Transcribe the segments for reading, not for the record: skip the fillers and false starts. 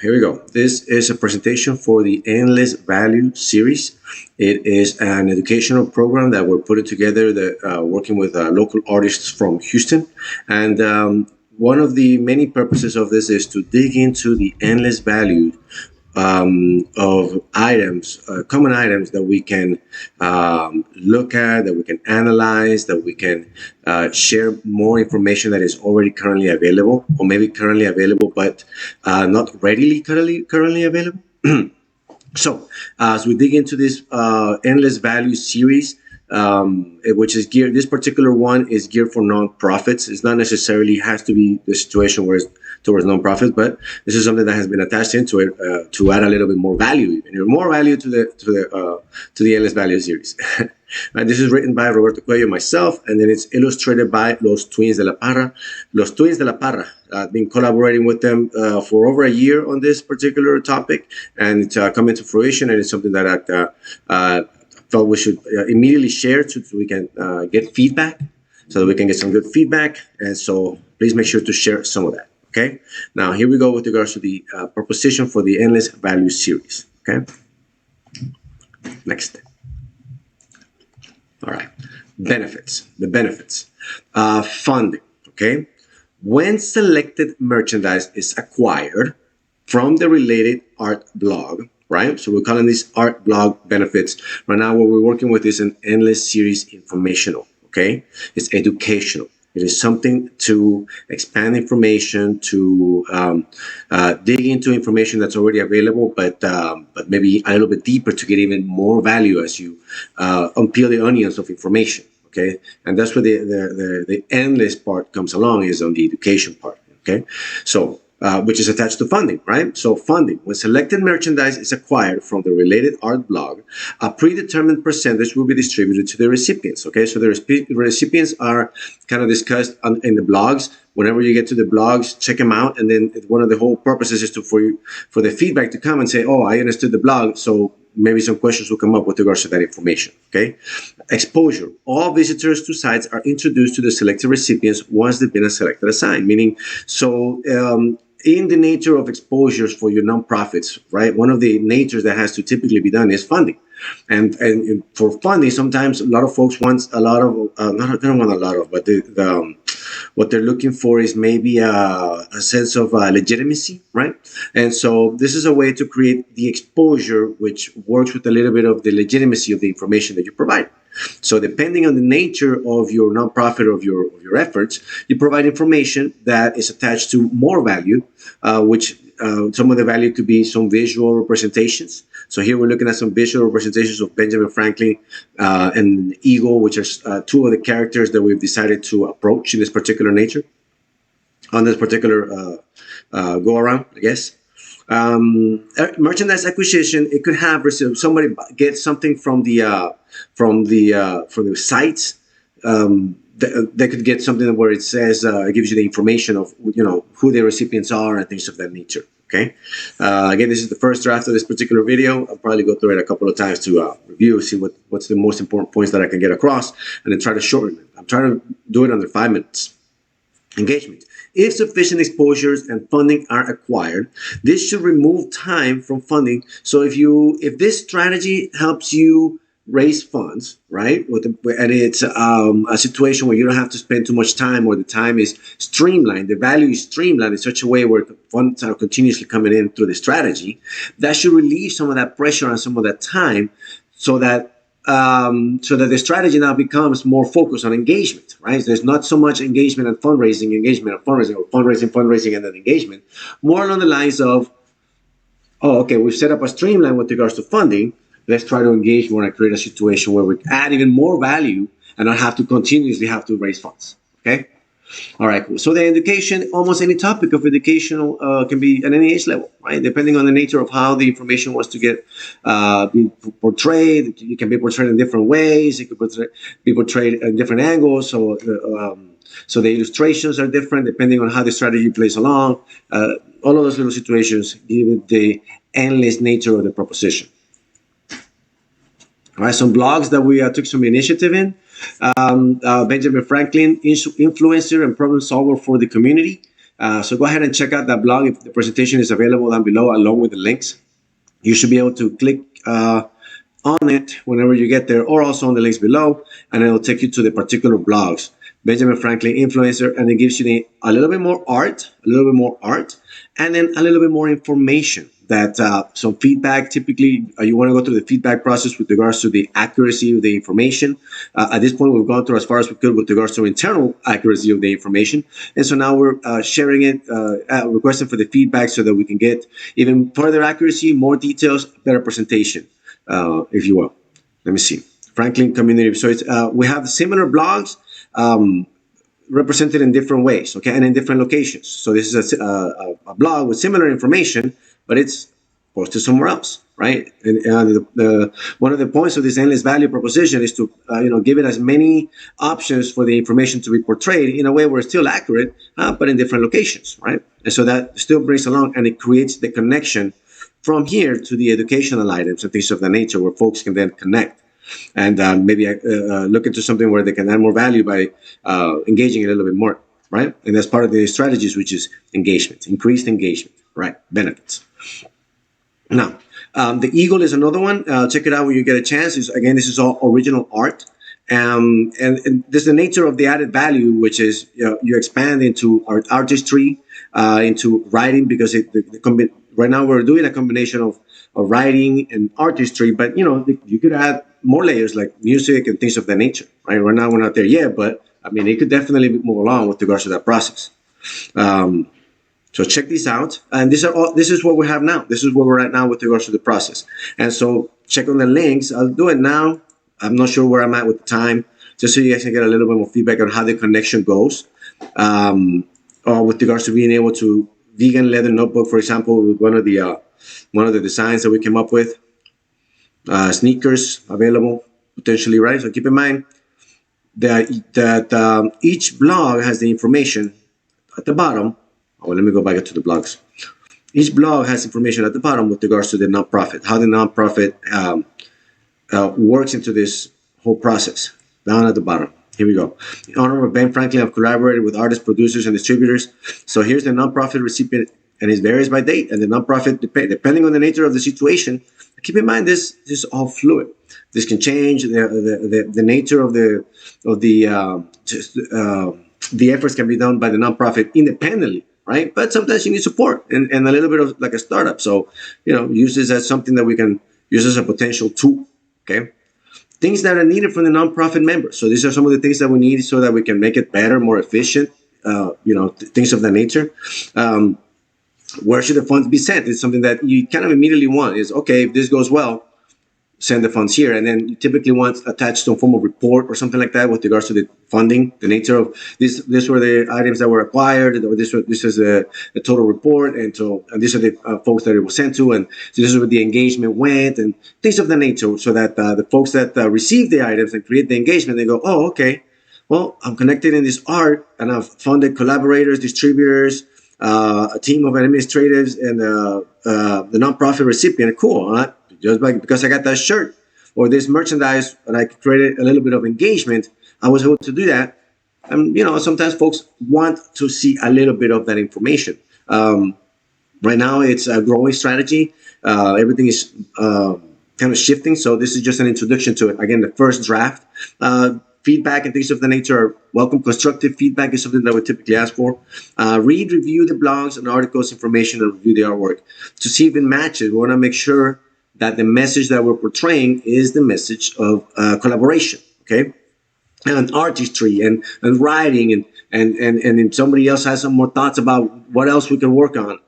here we go. This is a presentation for the Endless Value series. It is an educational program that we're putting together, working with local artists from Houston. And one of the many purposes of this is to dig into the endless value of items, common items that we can look at, that we can analyze, that we can share more information that is already currently available, or maybe currently available but not readily currently available. So, as we dig into this endless value series, which is geared, this particular one is geared for nonprofits. It's not necessarily has to be the situation where it's towards nonprofits, but this is something that has been attached into it to add a little bit more value, even more value to the endless value series. And this is written by Roberto Cuello, myself, and then it's illustrated by Los Twins de la Parra. Los Twins de la Parra. I've been collaborating with them for over a year on this particular topic, and it's coming to fruition, and it's something that I felt we should immediately share so we can get feedback, so that we can get some good feedback. And so please make sure to share some of that. Okay. Now here we go with regards to the proposition for the endless value series. Okay. Next. All right. Benefits. The benefits. Funding. Okay. When selected merchandise is acquired from the related art blog, right? So we're calling these art blog benefits. Right now, what we're working with is an endless series informational. Okay. It's educational. It is something to expand information, to dig into information that's already available, but maybe a little bit deeper to get even more value as you unpeel the onions of information. Okay, and that's where the endless part comes along, is on the education part. Okay, so which is attached to funding, right? So funding, when selected merchandise is acquired from the related art blog, a predetermined percentage will be distributed to the recipients. Okay, so the recipients are kind of discussed in the blogs. Whenever you get to the blogs, check them out, and then one of the whole purposes is for the feedback to come and say, "Oh, I understood the blog," so maybe some questions will come up with regards to that information. Okay, exposure. All visitors to sites are introduced to the selected recipients once they've been selected assigned. Meaning, so. In the nature of exposures for your nonprofits, right? One of the natures that has to typically be done is funding. And for funding, sometimes a lot of folks want a lot of, they don't want a lot of, but what they're looking for is maybe a sense of legitimacy, right? And so this is a way to create the exposure, which works with a little bit of the legitimacy of the information that you provide. So depending on the nature of your nonprofit or of your efforts, you provide information that is attached to more value, which some of the value could be some visual representations. So here we're looking at some visual representations of Benjamin Franklin and Eagle, which are two of the characters that we've decided to approach in this particular nature, on this particular go around, I guess. Merchandise acquisition, it could have somebody gets something from the sites. They could get something where it says it gives you the information of who the recipients are and things of that nature. Okay. Again, this is the first draft of this particular video. I'll probably go through it a couple of times to review, see what's the most important points that I can get across, and then try to shorten it. I'm trying to do it under 5 minutes. Engagement. If sufficient exposures and funding are acquired, this should remove time from funding. So if this strategy helps you raise funds, right, and it's a situation where you don't have to spend too much time, or the time is streamlined, the value is streamlined in such a way where the funds are continuously coming in through the strategy, that should relieve some of that pressure and some of that time, so that the strategy now becomes more focused on engagement, right? There's not so much engagement and fundraising, or fundraising, and then engagement. More along the lines of, oh, okay, we've set up a streamline with regards to funding. Let's try to engage more and create a situation where we add even more value and not have to continuously have to raise funds. Okay. All right, cool. So the education, almost any topic of educational can be at any age level, right? Depending on the nature of how the information wants to get be portrayed. It can be portrayed in different ways. It could be portrayed in different angles. So the illustrations are different depending on how the strategy plays along. All of those little situations give the endless nature of the proposition. All right, some blogs that we took some initiative in. Benjamin Franklin, influencer and problem solver for the community. So go ahead and check out that blog. If the presentation is available down below along with the links, you should be able to click on it whenever you get there, or also on the links below, and it'll take you to the particular blogs. Benjamin Franklin influencer, and it gives you a little bit more art, and then a little bit more information. That some feedback. Typically, you want to go through the feedback process with regards to the accuracy of the information. At this point, we've gone through as far as we could with regards to internal accuracy of the information, and so now we're sharing it, requesting for the feedback so that we can get even further accuracy, more details, better presentation, if you will. Let me see. Franklin community. So it's we have similar blogs. Represented in different ways, okay, and in different locations. So this is a blog with similar information, but it's posted somewhere else, right? And one of the points of this endless value proposition is to give it as many options for the information to be portrayed in a way where it's still accurate, but in different locations, right? And so that still brings along, and it creates the connection from here to the educational items and things of that nature, where folks can then connect and maybe look into something where they can add more value by engaging a little bit more, right? And that's part of the strategies, which is engagement, increased engagement, right? Benefits. Now, the eagle is another one. Check it out when you get a chance. Again, this is all original art. And there's the nature of the added value, which is you expand into artistry, into writing, because right now we're doing a combination of writing and artistry, but you could add more layers like music and things of that nature, right? Right now we're not there yet, but I mean, it could definitely move along with regards to that process. So check these out, and this is what we have now. This is where we're at now with regards to the process. And so check on the links. I'll do it now. I'm not sure where I'm at with the time, just so you guys can get a little bit more feedback on how the connection goes. Or with regards to being able to vegan leather notebook, for example, with one of the designs that we came up with. Sneakers available potentially, right? So keep in mind that each blog has the information at the bottom. Oh, let me go back to the blogs. Each blog has information at the bottom with regards to the nonprofit, how the nonprofit works into this whole process. Down at the bottom. Here we go. In honor of Ben Franklin, I've collaborated with artists, producers, and distributors. So here's the nonprofit recipient, and it varies by date. And the nonprofit, depending on the nature of the situation, keep in mind this is all fluid. This can change. The nature of the efforts can be done by the nonprofit independently, right? But sometimes you need support and a little bit of like a startup. So use this as something that we can use as a potential tool. Okay. Things that are needed from the nonprofit members. So these are some of the things that we need so that we can make it better, more efficient, things of that nature. Where should the funds be sent? It's something that you kind of immediately want is, okay, if this goes well, send the funds here. And then you typically want attached some form of report or something like that with regards to the funding, the nature of this. These were the items that were acquired. Or this is the total report. And these are the folks that it was sent to. And so this is where the engagement went and things of that nature, so that the folks that receive the items and create the engagement, they go, oh, okay, well, I'm connected in this art and I've funded collaborators, distributors, a team of administrators, and the nonprofit recipient. Cool, huh? Just because I got that shirt or this merchandise and I created a little bit of engagement, I was able to do that. And sometimes folks want to see a little bit of that information. Right now, it's a growing strategy. Everything is kind of shifting. So this is just an introduction to it. Again, the first draft. Feedback and things of the nature are welcome. Constructive feedback is something that we typically ask for. Review the blogs and articles, information, and review the artwork to see if it matches. We want to make sure that the message that we're portraying is the message of collaboration, okay? And artistry and writing and if somebody else has some more thoughts about what else we can work on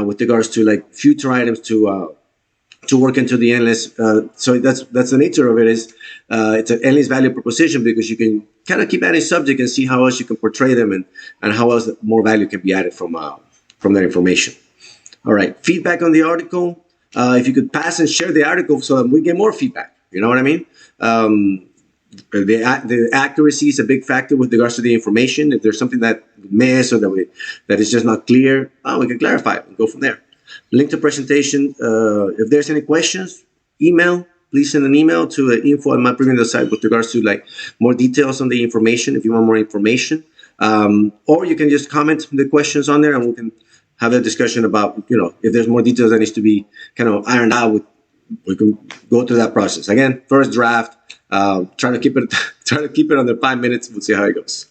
with regards to like future items to work into the endless. So that's the nature of it. Is it's an endless value proposition, because you can kind of keep adding subject and see how else you can portray them and how else more value can be added from that information. All right, feedback on the article. If you could pass and share the article so that we get more feedback. You know what I mean? The accuracy is a big factor with regards to the information. If there's something that we miss or that is just not clear, we can clarify it and go from there. Link to presentation. If there's any questions, please send an email to info@mypremium.site with regards to like more details on the information. If you want more information, Or you can just comment the questions on there, and we can have a discussion about, if there's more details that needs to be kind of ironed out. We can go through that process again. First draft. Try to keep it try to keep it under 5 minutes. We'll see how it goes.